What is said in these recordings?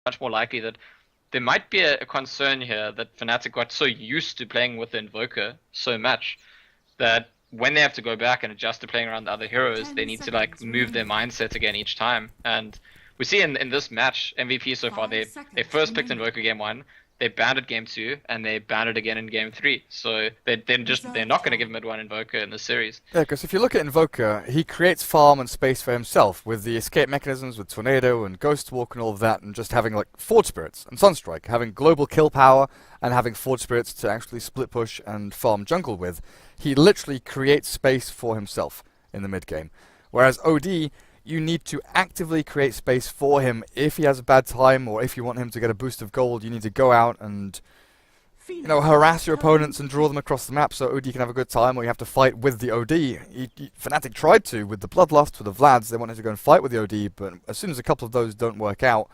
much more likely that there might be a concern here that Fnatic got so used to playing with the Invoker so much that when they have to go back and adjust to playing around the other heroes, they need to like move their mindset again each time. And we see in this match, MVP so far, they first picked Invoker game one, they banned it game two, and they banned it again in game three. So they're not going to give mid one Invoker in the series. Yeah, because if you look at Invoker, he creates farm and space for himself with the escape mechanisms with Tornado and Ghost Walk and all of that, and just having like Forge Spirits and Sunstrike, having global kill power and having Forge Spirits to actually split push and farm jungle with. He literally creates space for himself in the mid game. Whereas OD, you need to actively create space for him if he has a bad time, or if you want him to get a boost of gold, you need to go out and harass your opponents and draw them across the map so OD can have a good time, or you have to fight with the OD. Fnatic tried to with the Bloodlust, with the Vlads, they wanted to go and fight with the OD, but as soon as a couple of those don't work out,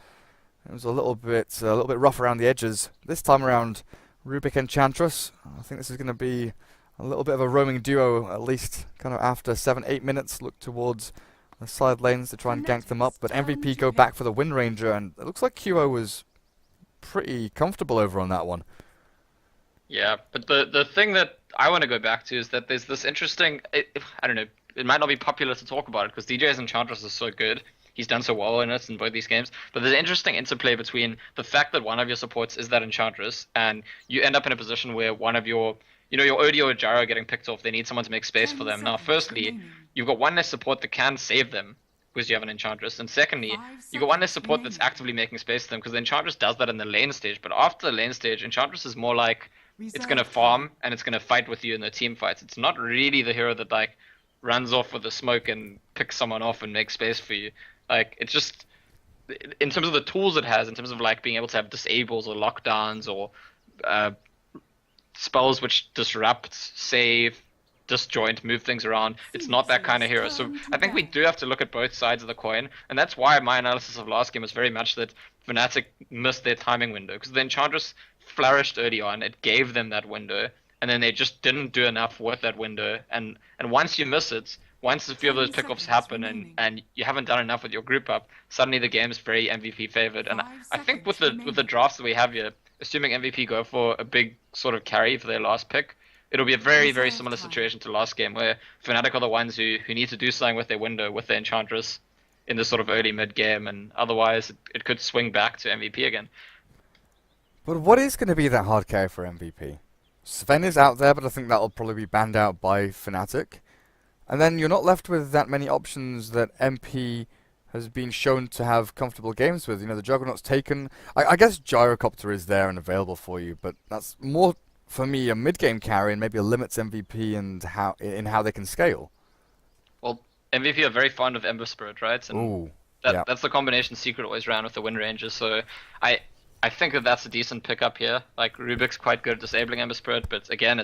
it was a little bit rough around the edges. This time around, Rubik Enchantress, I think this is going to be a little bit of a roaming duo, at least kind of after 7-8 minutes, look towards the side lanes to try and gank them up, but MVP go back for the Wind Ranger, and it looks like QO was pretty comfortable over on that one. Yeah, but the thing that I want to go back to is that there's this interesting, I don't know, it might not be popular to talk about it because DJ's Enchantress is so good. He's done so well in it in both these games. But there's an interesting interplay between the fact that one of your supports is that Enchantress, and you end up in a position where one of your, your OD or Gyro are getting picked off. They need someone to make space for them. Now, firstly, you've got one less support that can save them because you have an Enchantress. And secondly, you've got one less support that's actively making space for them because the Enchantress does that in the lane stage. But after the lane stage, Enchantress is more like it's going to farm and it's going to fight with you in the team fights. It's not really the hero that like runs off with the smoke and picks someone off and makes space for you. Like, it's just, in terms of the tools it has, in terms of like being able to have disables or lockdowns or spells which disrupt, save, disjoint, move things around, it's not that kind of hero. So I think we do have to look at both sides of the coin, and that's why my analysis of last game was very much that Fnatic missed their timing window, because the Enchantress flourished early on, it gave them that window, and then they just didn't do enough with that window, and once you miss it, once a few of those pickoffs happen and you haven't done enough with your group up, suddenly the game is very MVP favored. And I think with the drafts that we have here, assuming MVP go for a big sort of carry for their last pick, it'll be a very, very similar situation to last game where Fnatic are the ones who need to do something with their window, with their Enchantress in this sort of early mid game, and otherwise it could swing back to MVP again. But what is going to be that hard carry for MVP? Sven is out there, but I think that'll probably be banned out by Fnatic. And then you're not left with that many options that MP has been shown to have comfortable games with. The Juggernaut's taken. I guess Gyrocopter is there and available for you, but that's more, for me, a mid-game carry and maybe a limits MVP and how they can scale. Well, MVP are very fond of Ember Spirit, right? And Ooh, that's the combination Secret always ran with the Wind Rangers, so I think that that's a decent pickup here. Like, Rubik's quite good at disabling Ember Spirit, but again,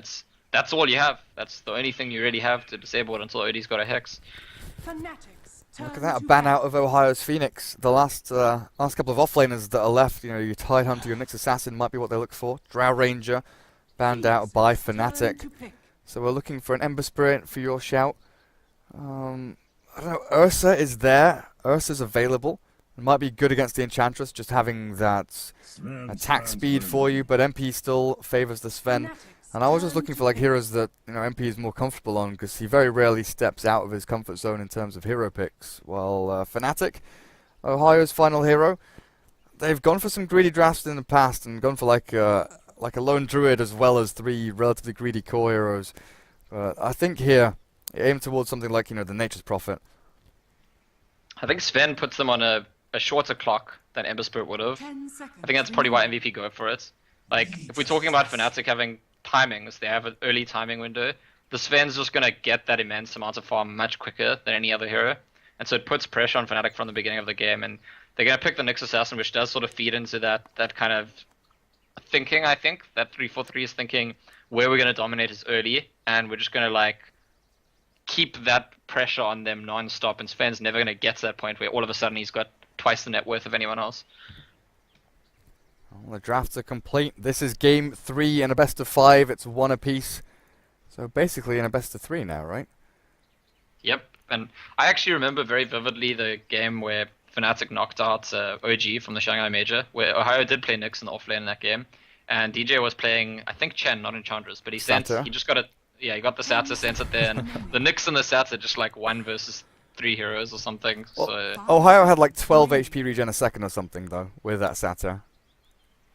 that's all you have. That's the only thing you really have to disable it until OD's got a Hex. Look at that, a ban out of Ohio's Phoenix. The last couple of offlaners that are left, your Tidehunter, your Nyx Assassin might be what they look for. Drow Ranger, banned out by Fnatic. So we're looking for an Ember Spirit for your shout. I don't know, Ursa is there. Ursa's available. It might be good against the Enchantress, just having that attack speed for you, but MP still favors the Sven. And I was just looking for like heroes that MP is more comfortable on, because he very rarely steps out of his comfort zone in terms of hero picks. While Fnatic, Ohio's final hero, they've gone for some greedy drafts in the past and gone for like a lone druid as well as 3 relatively greedy core heroes. But I think here, aim towards something like the Nature's Prophet. I think Sven puts them on a shorter clock than Ember Spirit would have. I think that's probably why MVP go for it. Like, if we're talking about Fnatic having timings, they have an early timing window, the Sven's just going to get that immense amount of farm much quicker than any other hero, and so it puts pressure on Fnatic from the beginning of the game, and they're going to pick the Nyx Assassin, which does sort of feed into that kind of thinking. I think that 3-4-3 is thinking where we're going to dominate is early, and we're just going to like keep that pressure on them non-stop, and Sven's never going to get to that point where all of a sudden he's got twice the net worth of anyone else. Well, the drafts are complete. This is game 3 in a best of 5. It's 1 apiece. So basically in a best of 3 now, right? Yep. And I actually remember very vividly the game where Fnatic knocked out OG from the Shanghai Major, where Ohio did play Nyx in the offlane in that game, and DJ was playing, I think, Chen, not Enchantress, but he just got he got the Sata sent it there, and the Nyx and the Sata just like 1 versus 3 heroes or something. Well, so Ohio had like 12 HP regen a second or something though with that Sata.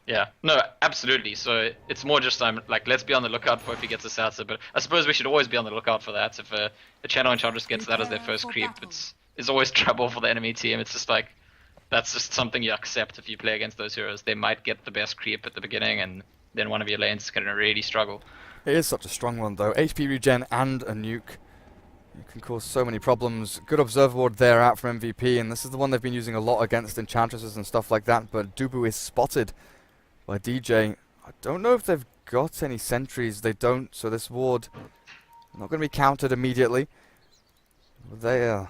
yeah, no, absolutely. So it's more just like, let's be on the lookout for if he gets a Sata, but I suppose we should always be on the lookout for that. If a Channel Enchantress gets that as their first creep, it's always trouble for the enemy team. It's just like, that's just something you accept if you play against those heroes. They might get the best creep at the beginning, and then one of your lanes is going to really struggle. It is such a strong one though. HP regen and a nuke. You can cause so many problems. Good observer ward there out from MVP, and this is the one they've been using a lot against Enchantresses and stuff like that, but Dubu is spotted by DJ. I don't know if they've got any sentries. They don't, so this ward not going to be countered immediately. Well,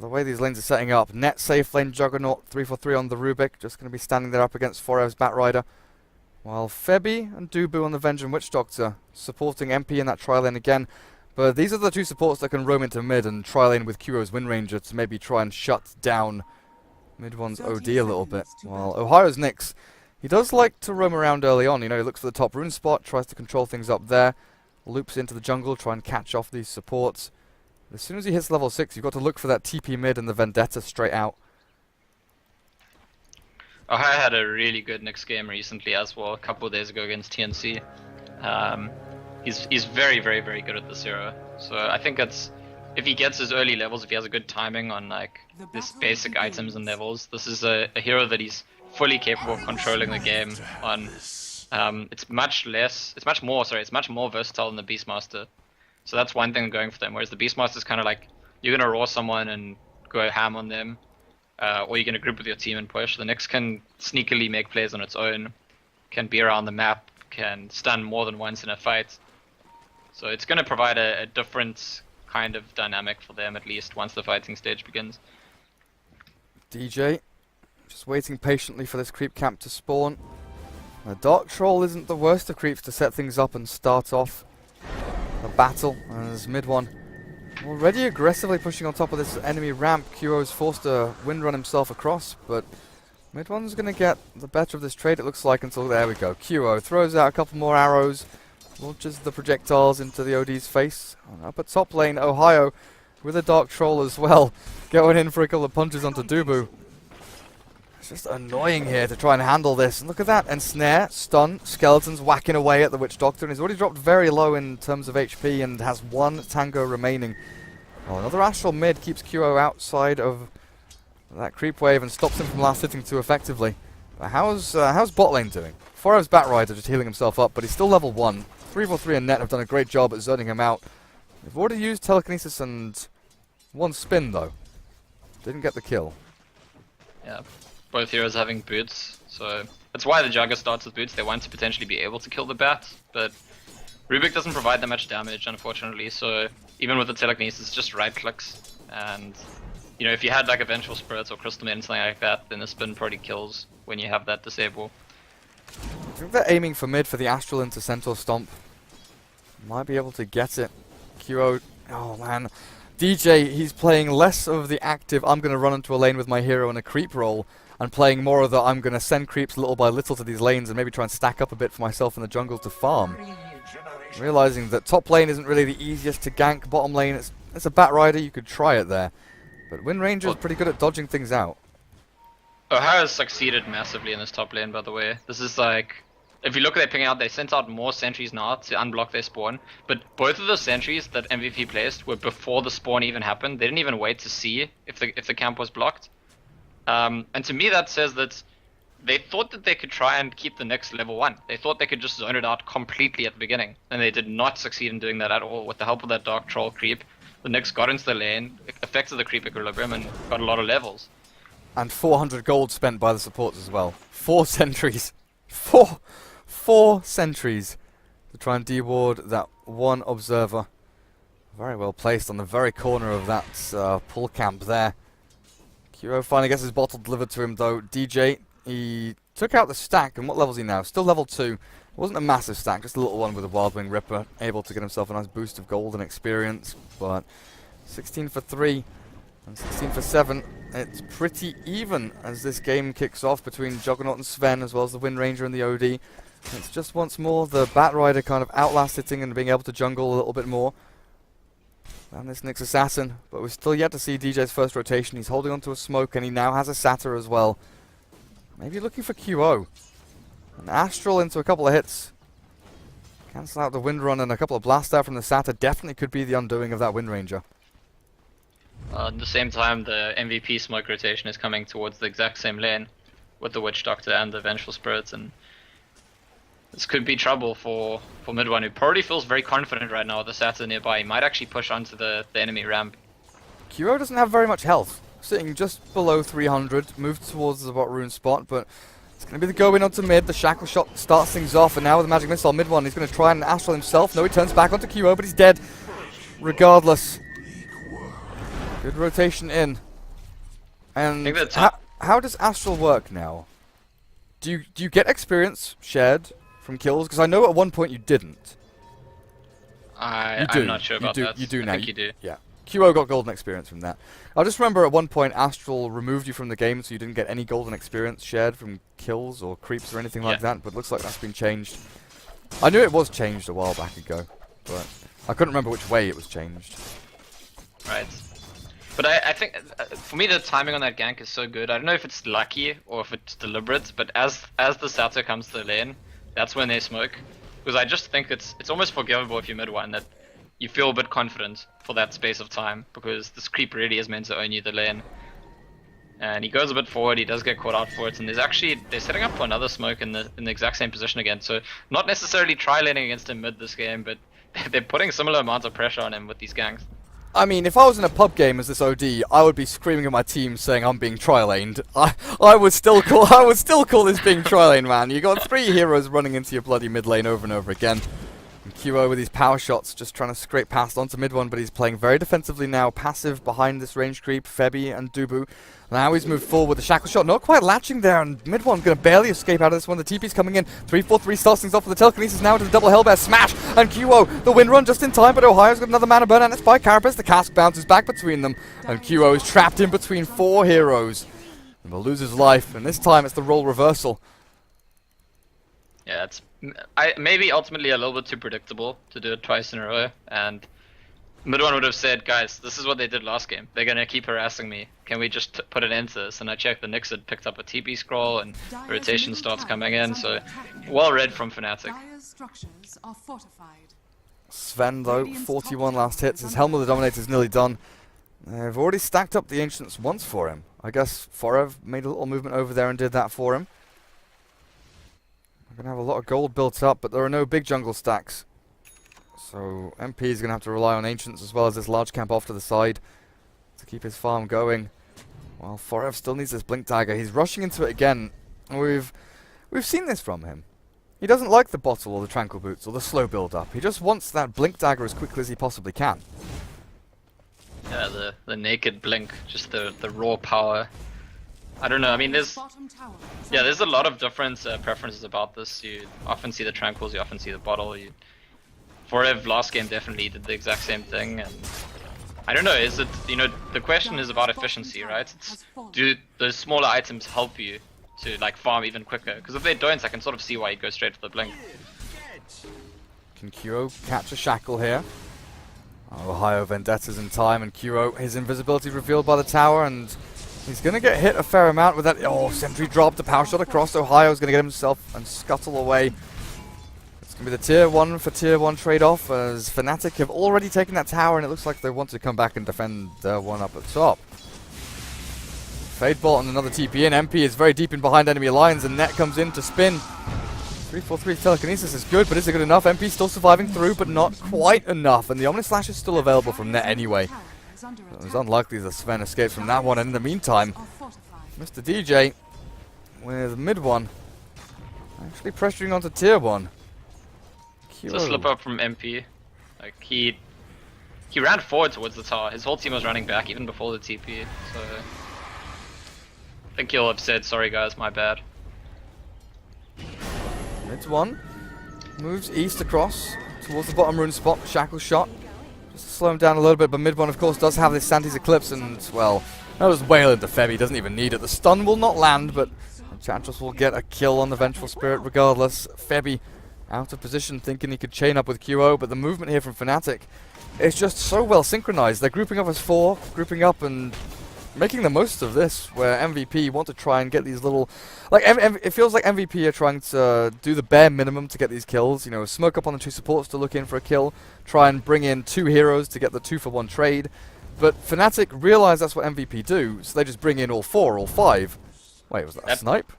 the way these lanes are setting up, net safe lane Juggernaut, 3-for-3 on the Rubik, just going to be standing there up against Forev's Batrider, while Febby and Dubu on the Vengeance Witch Doctor supporting MP in that tri-lane again. But these are the two supports that can roam into mid and tri-lane with Kuro's Wind Ranger to maybe try and shut down mid one's OD a little bit. While Ohio's Nyx, he does like to roam around early on. You know, he looks for the top rune spot, tries to control things up there, loops into the jungle, try and catch off these supports. As soon as he hits level 6, you've got to look for that TP mid and the Vendetta straight out. Ohio had a really good Nyx game recently as well, a couple of days ago against TNC. He's very, very, very good at this hero. So I think it's, if he gets his early levels, if he has a good timing on like this basic items and levels, this is a hero that he's fully capable of controlling the game on. It's much more versatile than the Beastmaster. So that's one thing going for them, whereas the Beastmaster is kind of like, you're going to raw someone and go ham on them, or you're going to group with your team and push. The Nyx can sneakily make plays on its own, can be around the map, can stun more than once in a fight. So it's going to provide a different kind of dynamic for them, at least once the fighting stage begins. DJ, just waiting patiently for this creep camp to spawn. The Dark Troll isn't the worst of creeps to set things up and start off a battle, as mid one already aggressively pushing on top of this enemy ramp. Kuro's forced to wind run himself across, but mid one's going to get the better of this trade, it looks like, until there we go. Kuro throws out a couple more arrows, launches the projectiles into the OD's face. And up at top lane, Ohio with a Dark Troll as well, going in for a couple of punches onto Dubu. It's just annoying here to try and handle this. And look at that. Ensnare, stun, Skeletons whacking away at the Witch Doctor. And he's already dropped very low in terms of HP and has 1 Tango remaining. Oh, another Astral mid keeps Kuro outside of that creep wave and stops him from last hitting too effectively. But how's bot lane doing? Forev's Batrider just healing himself up, but he's still level 1. 3-4-3 and Net have done a great job at zoning him out. They've already used Telekinesis and 1 spin though. Didn't get the kill. Yeah. Both heroes having boots, so that's why the Jugger starts with boots. They want to potentially be able to kill the bat, but Rubik doesn't provide that much damage, unfortunately, so even with the telekinesis, it's just right clicks, and you know, if you had like a Vengeful Spirits or Crystal Maiden, something like that, then the spin probably kills when you have that disable. I think they're aiming for mid for the Astral into Centaur Stomp. Might be able to get it. Kuro, oh man. DJ, he's playing less of the active, I'm going to run into a lane with my hero in a creep role, and playing more of the, I'm going to send creeps little by little to these lanes and maybe try and stack up a bit for myself in the jungle to farm. Realizing that top lane isn't really the easiest to gank, bottom lane, it's a Batrider, you could try it there. But Wind Ranger's pretty good at dodging things out. Ohio has succeeded massively in this top lane, by the way. This is like, if you look at their ping out, they sent out more sentries now to unblock their spawn. But both of the sentries that MVP placed were before the spawn even happened. They didn't even wait to see if the camp was blocked. And to me that says that they thought that they could try and keep the Nyx level 1. They thought they could just zone it out completely at the beginning. And they did not succeed in doing that at all. With the help of that Dark Troll creep, the Nyx got into the lane, affected the creep equilibrium, and got a lot of levels. And 400 gold spent by the supports as well. 4 sentries. Four sentries to try and deward that 1 observer. Very well placed on the very corner of that pull camp there. Kuro finally gets his bottle delivered to him though. DJ, he took out the stack, and what level is he now? Still level 2. It wasn't a massive stack, just a little one with a Wild Wing Ripper, able to get himself a nice boost of gold and experience, but 16 for 3. And 16 for 7. It's pretty even as this game kicks off between Juggernaut and Sven, as well as the Wind Ranger and the OD. It's just once more the Bat Rider kind of outlast hitting and being able to jungle a little bit more. And this Nyx Assassin, but we're still yet to see DJ's first rotation. He's holding onto a smoke and he now has a Satyr as well. Maybe looking for QO. An Astral into a couple of hits. Cancel out the Wind Run, and a couple of blasts out from the Satyr definitely could be the undoing of that Wind Ranger. At the same time, the MVP smoke rotation is coming towards the exact same lane with the Witch Doctor and the Vengeful Spirits, and this could be trouble for mid one, who probably feels very confident right now with the Satyr nearby. He might actually push onto the enemy ramp. QO doesn't have very much health, sitting just below 300, moved towards the bot rune spot, but it's going to be the go in onto mid. The Shackle Shot starts things off, and now with the Magic Missile mid one, he's going to try and Astral himself. No, he turns back onto QO, but he's dead regardless. Good rotation in. And I think how does Astral work now? Do you get experience shared from kills? Because I know at one point you didn't. I'm not sure about that. You do now. I think you do. Yeah. QO got golden experience from that. I just remember at one point Astral removed you from the game, so you didn't get any golden experience shared from kills or creeps or anything like that, but it looks like that's been changed. I knew it was changed a while back ago, but I couldn't remember which way it was changed. Right. But I think, for me, the timing on that gank is so good. I don't know if it's lucky or if it's deliberate, but as the Satyr comes to the lane, that's when they smoke. Because I just think it's almost forgivable if you're mid one, that you feel a bit confident for that space of time, because this creep really is meant to own you the lane. And he goes a bit forward, he does get caught out for it, and they're setting up for another smoke in the exact same position again. So not necessarily tri-laning against him mid this game, but they're putting similar amounts of pressure on him with these ganks. I mean, if I was in a pub game as this OD, I would be screaming at my team saying I'm being tri-laned. I would still call this being tri-lane, man. You got 3 heroes running into your bloody mid lane over and over again. And QO with these power shots just trying to scrape past onto mid one, but he's playing very defensively now, passive behind this range creep, Febby and Dubu. Now he's moved forward with the Shackle Shot, not quite latching there, and mid one going to barely escape out of this one. The TP's coming in, 3-4-3 starts things off with the Telekinesis now to the double Hellbear smash, and QO, the Wind Run just in time, but Ohio's got another mana burn, and it's by Carapace. The cask bounces back between them, and QO is trapped in between 4 heroes, and will lose his life, and this time it's the role reversal. Yeah, it's maybe ultimately a little bit too predictable to do it twice in a row, and mid one would have said, guys, this is what they did last game. They're gonna keep harassing me. Can we just put an end to this? And I checked, the Nyx had picked up a TP scroll, and the rotation starts coming in, so well read from Fnatic. Sven, though, 41 last hits. His Helm of the Dominator is nearly done. They've already stacked up the Ancients once for him. I guess Forev made a little movement over there and did that for him. We're going to have a lot of gold built up, but there are no big jungle stacks. So MP is going to have to rely on Ancients as well as this large camp off to the side to keep his farm going. While Forev still needs this Blink Dagger. He's rushing into it again. We've seen this from him. He doesn't like the bottle or the Tranquil Boots or the slow build up. He just wants that Blink Dagger as quickly as he possibly can. Yeah, the naked blink, just the raw power. I don't know, I mean there's a lot of different preferences about this. You often see the Tranquils, you often see the bottle. Forev last game definitely did the exact same thing, and I don't know, is it, the question is about efficiency, right? Do the smaller items help you to like farm even quicker? Because if they don't, I can sort of see why you go straight for the blink. Can QO catch a shackle here? Ohio Vendettas in time, and QO, his invisibility revealed by the tower, and he's going to get hit a fair amount with that. Oh, sentry drop, the power shot across. Ohio's going to get himself and scuttle away. It's going to be the tier 1 for tier 1 trade-off, as Fnatic have already taken that tower, and it looks like they want to come back and defend one up at top. Fadebolt and another TP in. MP is very deep in behind enemy lines, and Net comes in to spin. 3-4-3 Telekinesis is good, but is it good enough? MP still surviving through, but not quite enough, and the Omni Slash is still available from Net anyway. It was unlikely that Sven escapes from that one, and in the meantime, Mr. DJ with mid one actually pressuring onto tier 1. It's a slip up from MP. Like he ran forward towards the tower. His whole team was running back even before the TP. So I think he'll have said, sorry guys, my bad. Mid one moves east across towards the bottom rune spot. Shackle shot slow him down a little bit, but mid one, of course, does have this Santi's Eclipse, and, well, that was Whale into Febby, doesn't even need it. The stun will not land, but Enchantress will get a kill on the Vengeful Spirit regardless. Febby out of position, thinking he could chain up with QO, but the movement here from Fnatic is just so well synchronized. They're grouping up as 4, grouping up and making the most of this, where MVP want to try and get these little... Like, it feels like MVP are trying to do the bare minimum to get these kills. You know, smoke up on the 2 supports to look in for a kill, try and bring in 2 heroes to get the 2-for-1 trade. But Fnatic realize that's what MVP do, so they just bring in all 4, all 5. Wait, was that a snipe?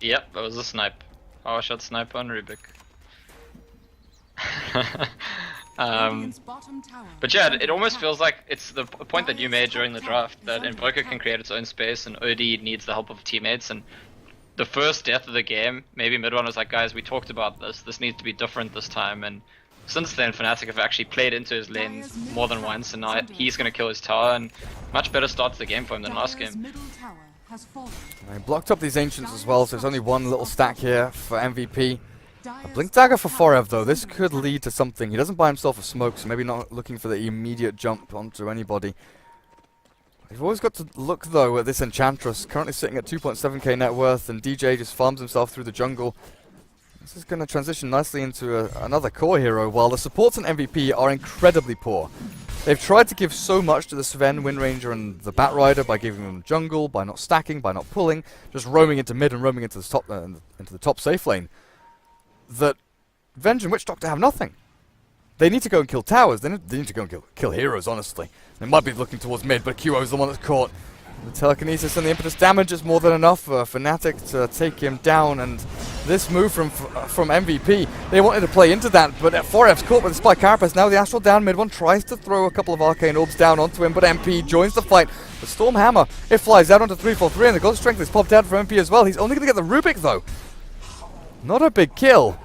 Yep, that was a snipe. Power shot snipe on Rubik. But yeah, it almost feels like it's the point that you made during the draft, that Invoker can create its own space and OD needs the help of teammates, and the first death of the game, maybe mid-1 was like, guys, we talked about this needs to be different this time, and since then Fnatic have actually played into his lane more than once, and now he's going to kill his tower, and much better start to the game for him than last game. He blocked up these Ancients as well, so there's only one little stack here for MVP. A Blink Dagger for Forev though, this could lead to something. He doesn't buy himself a smoke, so maybe not looking for the immediate jump onto anybody. You've always got to look though at this Enchantress, currently sitting at 2.7k net worth, and DJ just farms himself through the jungle. This is going to transition nicely into another core hero, while the supports and MVP are incredibly poor. They've tried to give so much to the Sven, Windranger, and the Batrider by giving them jungle, by not stacking, by not pulling, just roaming into mid and roaming into the top safe lane, that Venge and Witch Doctor have nothing. They need to go and kill towers. They need to go and kill heroes, honestly. They might be looking towards mid, but QO is the one that's caught. The telekinesis and the impetus damage is more than enough for Fnatic to take him down, and this move from MVP, they wanted to play into that, but Forev's caught with the Spike Carapace. Now the Astral down mid one tries to throw a couple of Arcane Orbs down onto him, but MP joins the fight. The Stormhammer, it flies out onto 3-4-3, and the Ghost Strength is popped out for MP as well. He's only going to get the Rubik though. Not a big kill.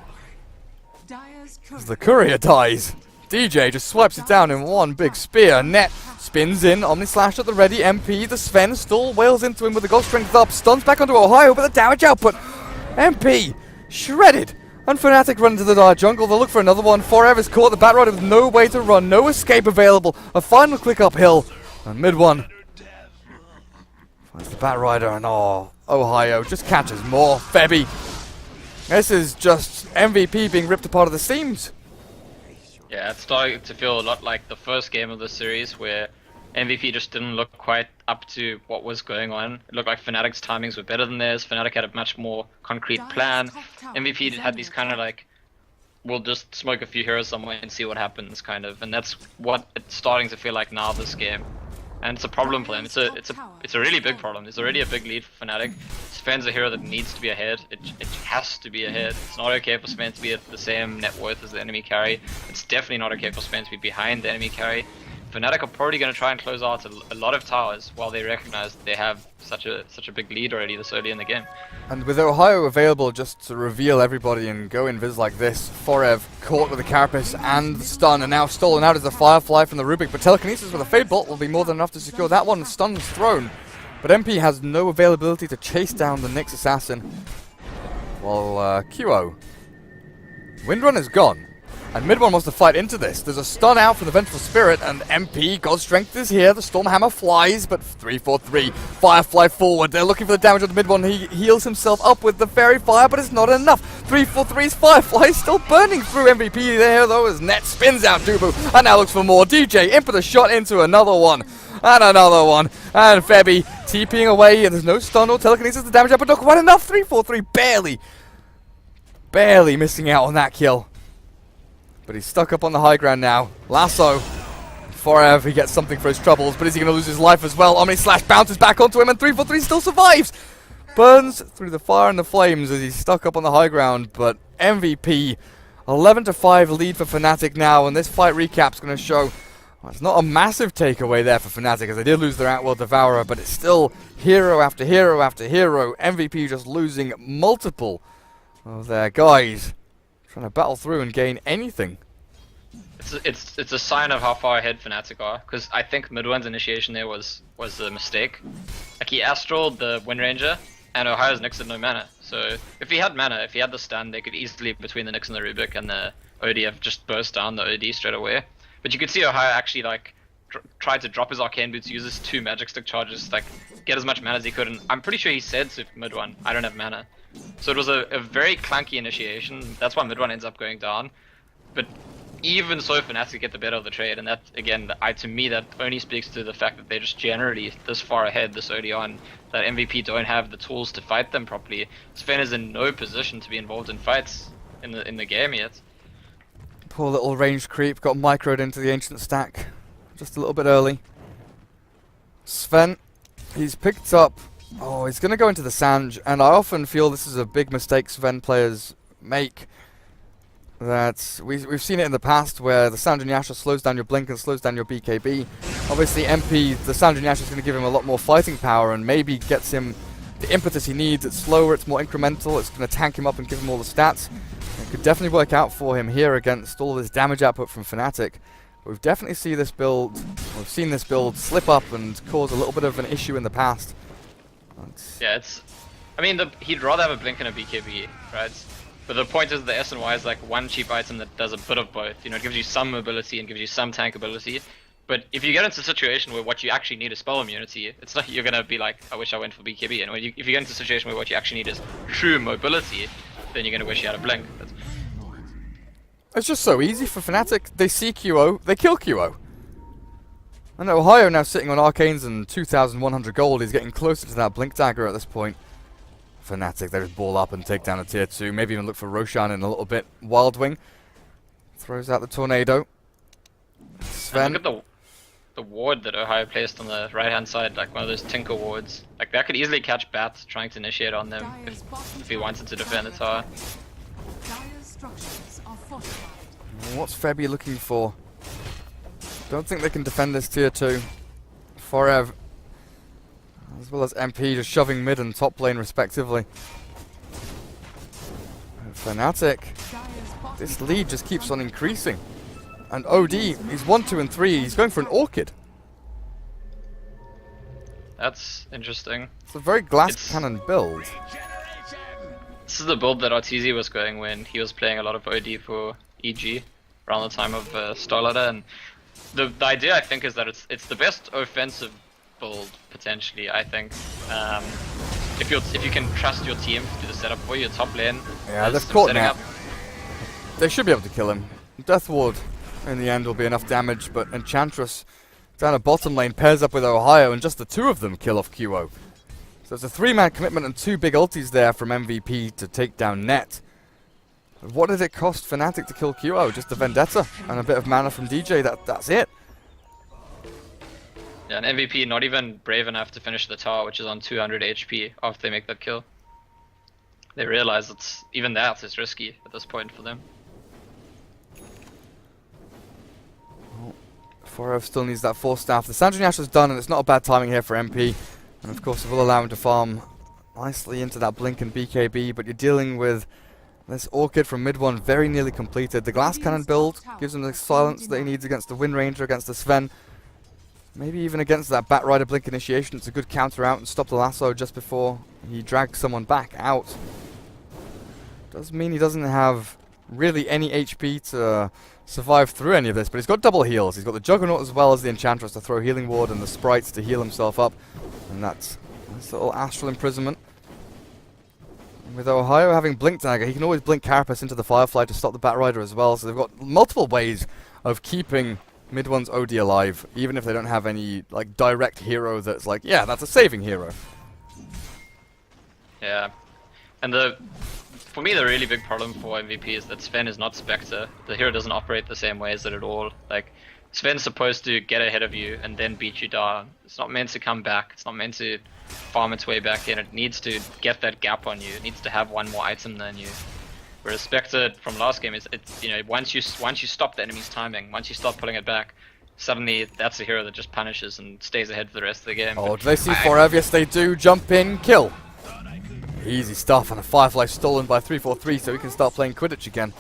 As the Courier dies, DJ just swipes it down in one big spear. Net spins in, Omni Slash at the ready, MP, the Sven still wails into him with the Ghost Strength up, stuns back onto Ohio, but the damage output, MP, shredded. And Fnatic run into the Dire Jungle, they'll look for another one. Forev is caught, the Batrider with no way to run, no escape available, a final click uphill, and mid one finds the Batrider, and Ohio just catches more. Febby, this is just MVP being ripped apart at the seams. Yeah, it's starting to feel a lot like the first game of the series, where MVP just didn't look quite up to what was going on. It looked like Fnatic's timings were better than theirs. Fnatic had a much more concrete plan. MVP had these kind of like, we'll just smoke a few heroes somewhere and see what happens kind of, and that's what it's starting to feel like now this game. And it's a problem for them. It's a really big problem. There's already a big lead for Fnatic. Sven's a hero that needs to be ahead. It has to be ahead. It's not okay for Sven to be at the same net worth as the enemy carry. It's definitely not okay for Sven to be behind the enemy carry. Fnatic are probably going to try and close out a lot of towers while they recognize that they have such a big lead already this early in the game. And with Ohio available just to reveal everybody and go invis like this, Forev caught with the Carapace and the stun, and now stolen out as a Firefly from the Rubik, but telekinesis with a Fade Bolt will be more than enough to secure that one. Stun's thrown, but MP has no availability to chase down the Nyx Assassin, while QO, Windrun is gone. And mid-1 wants to fight into this. There's a stun out from the Vengeful Spirit, and MP, God's Strength is here. The Stormhammer flies, but 3-4-3. Firefly forward. They're looking for the damage on the mid-1. He heals himself up with the Fairy Fire, but it's not enough. 3-4-3's Firefly still burning through MVP there, though, as Net spins out Dubu, and now looks for more. DJ, impetus shot into another one. And another one. And Febby TPing away, and there's no stun or telekinesis. The damage up, but not quite enough. 3-4-3, barely missing out on that kill. But he's stuck up on the high ground now. Lasso. Forev, he gets something for his troubles, but is he going to lose his life as well? Omni Slash bounces back onto him, and 3-4-3 still survives. Burns through the fire and the flames as he's stuck up on the high ground, but MVP, 11-5 lead for Fnatic now, and this fight recap's going to show, well, it's not a massive takeaway there for Fnatic, as they did lose their Outworld Devourer, but it's still hero after hero after hero. MVP just losing multiple of their guys, trying to battle through and gain anything. It's a sign of how far ahead Fnatic are, because I think mid-1's initiation there was a mistake. Like, he astraled the Windranger, and Ohio's Nyx had no mana. So if he had mana, if he had the stun, they could easily, between the Nyx and the Rubik and the OD, have just burst down the OD straight away. But you could see Ohio actually like tried to drop his arcane boots, use his 2 magic stick charges, like get as much mana as he could, and I'm pretty sure he said to mid one, I don't have mana. So it was a very clunky initiation. That's why mid one ends up going down. But even so, Fnatic get the better of the trade, and that again, to me, that only speaks to the fact that they're just generally this far ahead this early on. That MVP don't have the tools to fight them properly. Sven is in no position to be involved in fights in the game yet. Poor little range creep got microed into the ancient stack just a little bit early. Sven, he's picked up. Oh, he's going to go into the Sanj, and I often feel this is a big mistake Sven players make. That we've seen it in the past where the Sanj and Yasha slows down your blink and slows down your BKB. Obviously, MP, the Sanj and Yasha is going to give him a lot more fighting power and maybe gets him the impetus he needs. It's slower, it's more incremental, it's going to tank him up and give him all the stats. It could definitely work out for him here against all this damage output from Fnatic. But we've definitely seen this build slip up and cause a little bit of an issue in the past. Yeah, I mean, he'd rather have a blink and a BKB, right? But the point is the S&Y is like one cheap item that does a bit of both. You know, it gives you some mobility and gives you some tank ability. But if you get into a situation where what you actually need is spell immunity, it's not you're gonna be like, I wish I went for BKB. And if you get into a situation where what you actually need is true mobility, then you're gonna wish you had a blink. It's just so easy for Fnatic. They see QO, they kill QO. And Ohio now sitting on Arcanes and 2,100 gold. He's getting closer to that blink dagger at this point. Fnatic, they just ball up and take down a tier 2. Maybe even look for Roshan in a little bit. Wildwing throws out the tornado. Sven. And look at the ward that Ohio placed on the right hand side, like one of those Tinker wards. Like that could easily catch Bat trying to initiate on them if he wanted to defend the tower. What's Febby looking for? Don't think they can defend this tier 2 forever. As well as MP just shoving mid and top lane respectively. And Fnatic, this lead just keeps on increasing. And OD, he's 1, 2, and 3. He's going for an Orchid. That's interesting. It's a very glass cannon build. This is the build that Arteezy was going when he was playing a lot of OD for EG around the time of Starladder. And the idea, I think, is that it's the best offensive build potentially. I think if you can trust your team to do the setup for your top lane. Yeah, they've caught now. They should be able to kill him. Death Ward in the end will be enough damage, but Enchantress down a bottom lane pairs up with Ohio, and just the 2 of them kill off QO. So it's a 3-man commitment and 2 big ultis there from MVP to take down Net. What did it cost Fnatic to kill QO? Just the Vendetta and a bit of mana from DJ. That's it. Yeah, and MVP not even brave enough to finish the tower, which is on 200 HP after they make that kill. They realize it's even that is risky at this point for them. Foro still needs that 4 staff. The Sanj and Yasha's done, and it's not a bad timing here for MP. And of course it will allow him to farm nicely into that blink and BKB, but you're dealing with this Orchid from mid 1 very nearly completed. The glass cannon build gives him the silence that he needs against the Wind Ranger, against the Sven. Maybe even against that Bat Rider blink initiation. It's a good counter out and stop the lasso just before he drags someone back out. Does mean he doesn't have really any HP to survive through any of this, but he's got double heals. He's got the Juggernaut as well as the Enchantress to throw healing ward and the Sprites to heal himself up. And that's this little Astral Imprisonment. And with Ohio having Blink Dagger, he can always blink Carapace into the Firefly to stop the Bat Rider as well. So they've got multiple ways of keeping mid one's OD alive, even if they don't have any like direct hero that's like, yeah, that's a saving hero. Yeah, and for me the really big problem for MVP is that Sven is not Spectre. The hero doesn't operate the same way as it at all. Like Sven's supposed to get ahead of you and then beat you down. It's not meant to come back. It's not meant to farm its way back in. It needs to get that gap on you. It needs to have one more item than you. Whereas Spectre from last game is, it's, you know, once you stop the enemy's timing, once you start pulling it back, suddenly that's a hero that just punishes and stays ahead for the rest of the game. Oh, do they see Forever? Yes, they do. Jump in, kill. Easy stuff, and a Firefly stolen by 343, so we can start playing Quidditch again.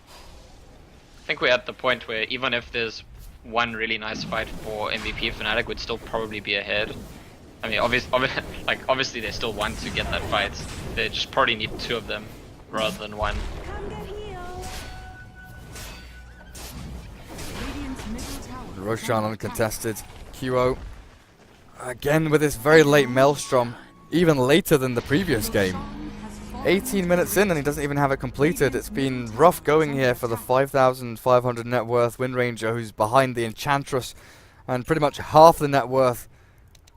I think we're at the point where even if there's one really nice fight for MVP, Fnatic would still probably be ahead. I mean, obviously they still want to get that fight. They just probably need 2 of them rather than 1. Roshan uncontested. QO again with this very late Maelstrom, even later than the previous game. 18 minutes in and he doesn't even have it completed. It's been rough going here for the 5,500 net worth Wind Ranger, who's behind the Enchantress, and pretty much half the net worth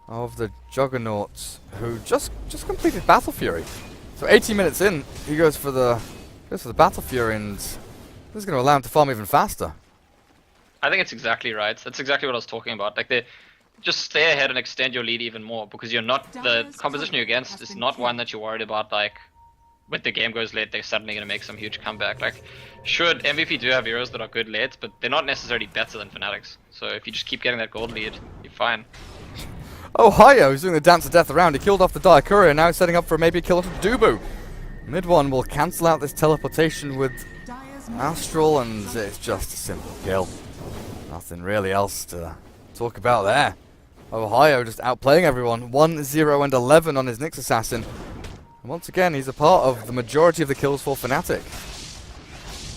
of the Juggernauts, who just completed Battle Fury. So 18 minutes in, he goes for the Battle Fury, and this is going to allow him to farm even faster. I think it's exactly right. That's exactly what I was talking about. Like, they just stay ahead and extend your lead even more, because you're not, the composition you're against is not one that you're worried about, like, when the game goes late, they're suddenly going to make some huge comeback. Like, sure, MVP do have heroes that are good late, but they're not necessarily better than Fnatic's. So if you just keep getting that gold lead, you're fine. Ohio is doing the dance of death around. He killed off the Dire Courier, now he's setting up for maybe a kill onto Dubu. Mid one will cancel out this teleportation with Astral, and it's just a simple kill. Nothing really else to talk about there. Ohio just outplaying everyone. 1-0 and 11 on his Nyx Assassin. And once again, he's a part of the majority of the kills for Fnatic.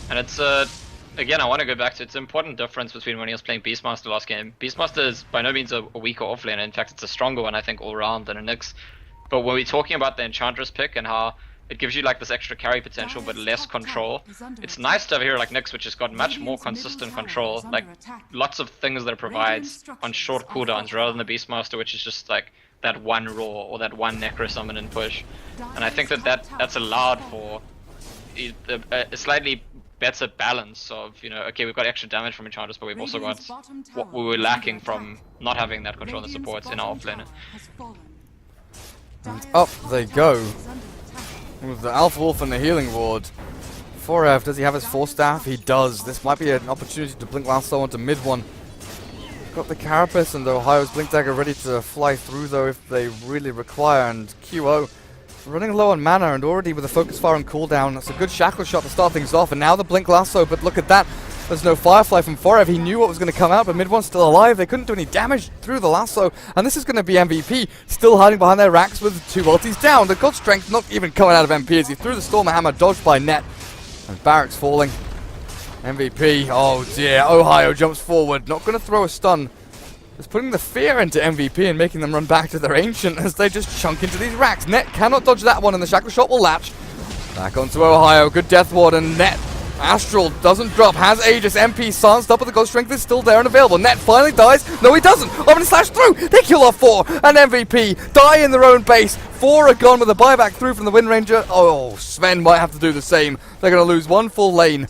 And it's, again, I want to go back to, it's an important difference between when he was playing Beastmaster last game. Beastmaster is by no means a weaker offlaner. In fact, it's a stronger one, I think, all round than a Nyx. But when we're talking about the Enchantress pick and how it gives you like this extra carry potential but less control, it's nice to have a hero like Nyx, which has got much more consistent control, like lots of things that it provides on short cooldowns, rather than the Beastmaster, which is just like that one raw or that one necro summon and push. And I think that's allowed for a slightly better balance of, you know, okay, we've got extra damage from Enchantress, but we've also got what we were lacking from not having that control in the supports in our offlane. And up they go with the Alpha Wolf and the Healing Ward. Forev, does he have his Force Staff? He does. This might be an opportunity to blink Lasso onto mid one. Got the Carapace and the Ohio's Blink Dagger ready to fly through though if they really require, and QO running low on mana and already with a Focus Fire on cooldown. That's a good Shackle Shot to start things off, and now the Blink Lasso, but look at that. There's no Firefly from Forev. He knew what was going to come out, but mid one's still alive. They couldn't do any damage through the Lasso, and this is going to be MVP still hiding behind their racks with 2 ultis down. The God Strength not even coming out of MP as he threw the Storm Hammer, dodged by Net, and Barracks falling. MVP, oh dear, Ohio jumps forward, not going to throw a stun. Just putting the fear into MVP and making them run back to their Ancient as they just chunk into these racks. Net cannot dodge that one, and the Shackle Shot will latch. Back onto Ohio, good Death Ward, and Net. Astral doesn't drop, has Aegis, MP silenced up, but the God Strength is still there and available. Net finally dies. No, he doesn't. Omni slash through. They kill off 4, and MVP die in their own base. 4 are gone with a buyback through from the Wind Ranger. Oh, Sven might have to do the same. They're going to lose 1 full lane.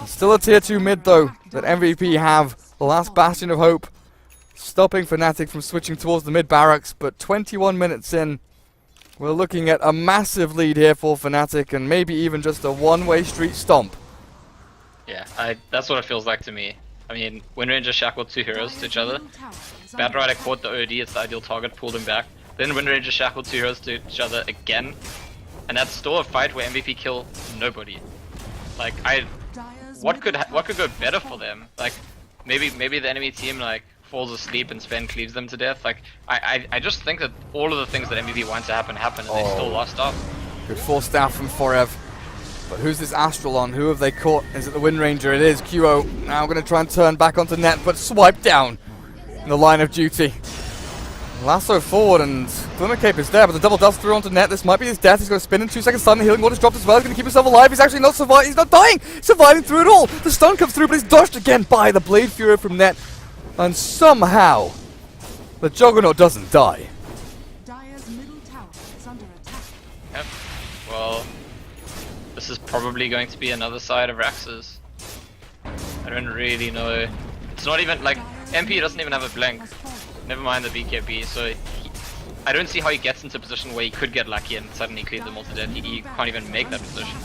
Still a tier 2 mid, though, that MVP have. The last bastion of hope. Stopping Fnatic from switching towards the mid barracks, but 21 minutes in, we're looking at a massive lead here for Fnatic, and maybe even just a one-way street stomp. Yeah, that's what it feels like to me. I mean, Wind Ranger shackled 2 heroes to each other. Bad Rider caught the OD, it's the ideal target, pulled him back. Then Wind Ranger shackled 2 heroes to each other again. And that's still a fight where MVP kill nobody. Like, what could go better for them? Like, maybe the enemy team like falls asleep and Sven cleaves them to death. Like, I just think that all of the things that MVP wants to happen, and they still lost off. Good Force Staff from Forev. But who's this Astral on? Who have they caught? Is it the Wind Ranger? It is. QO now going to try and turn back onto Net, but swiped down in the line of duty. Lasso forward, and Glimmer Cape is there, but the double dust through onto Net. This might be his death. He's going to spin in 2 seconds stun. The healing water's dropped as well. He's going to keep himself alive. He's actually not surviving. He's not dying. Surviving through it all. The stun comes through, but he's dodged again by the Blade Fury from Net. And somehow, the Juggernaut doesn't die. Dire's middle tower is under attack. Yep. Well, this is probably going to be another side of Rax's. I don't really know. It's not even like MP doesn't even have a blink. Never mind the BKB, so I don't see how he gets into a position where he could get lucky and suddenly clear them all to death. He can't even make that position.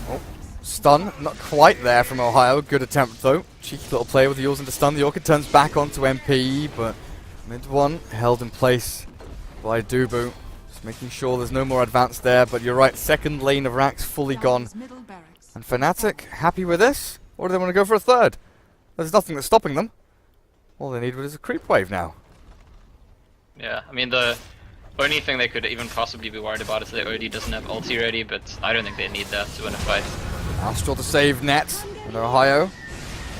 Oh, stun, not quite there from Ohio. Good attempt though. Cheeky little play with the Yules into stun. The Orchid turns back onto MP, but mid one held in place by Dubu. Just making sure there's no more advance there, but you're right, second lane of Rax fully gone. And Fnatic happy with this? Or do they want to go for a third? There's nothing that's stopping them. All they need is a creep wave now. Yeah, I mean, the only thing they could even possibly be worried about is that OD doesn't have ulti ready, but I don't think they need that to win a fight. Astral to save Net and Ohio.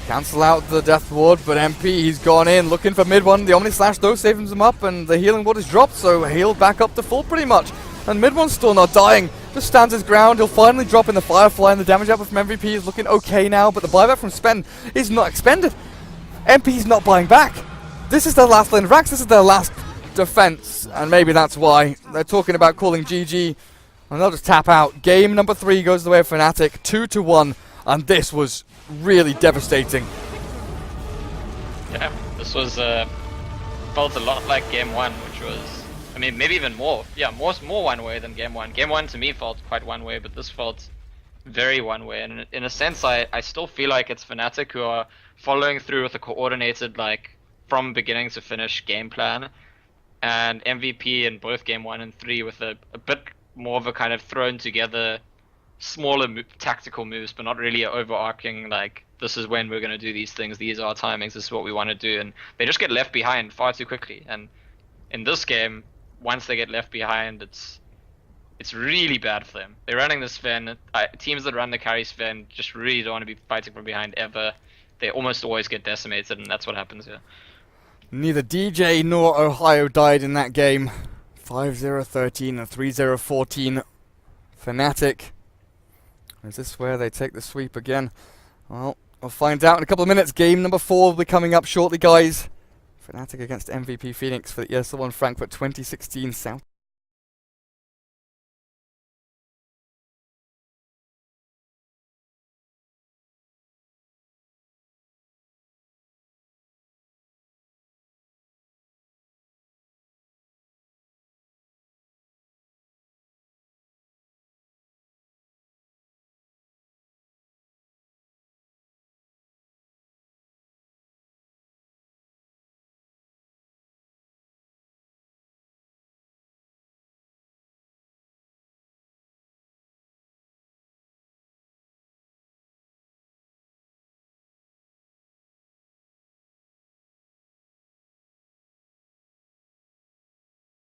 cancel out the Death Ward, but MP, he's gone in, looking for mid one. The Omni Slash, though, saves him up, and the healing ward is dropped, so he'll back up to full pretty much. And mid one's still not dying, just stands his ground. He'll finally drop in the Firefly, and the damage output from MVP is looking okay now, but the buyback from Sven is not expended. MP's not buying back. This is their last lane of Rax, this is their last defense, and maybe that's why they're talking about calling GG, and they'll just tap out. Game number 3 goes the way of Fnatic, 2-1, and this was really devastating. Yeah, this was felt a lot like game 1, which was, I mean, maybe even more. Yeah, more one way than game 1. Game 1 to me felt quite one way, but this felt very one way. And in a sense, I still feel like it's Fnatic who are following through with a coordinated, like, from beginning to finish game plan, and MVP in both game 1 and 3 with a bit more of a kind of thrown together smaller tactical moves, but not really overarching, like, this is when we're going to do these things, these are our timings, this is what we want to do, and they just get left behind far too quickly. And in this game, once they get left behind, it's really bad for them. They're running this Sven, teams that run the carry Sven just really don't want to be fighting from behind ever. They almost always get decimated, and that's what happens here. Neither DJ nor Ohio died in that game. 5-0-13 and 3-0-14. Fnatic. Is this where they take the sweep again? Well, we'll find out in a couple of minutes. Game number 4 will be coming up shortly, guys. Fnatic against MVP Phoenix for the ESL Frankfurt 2016 South.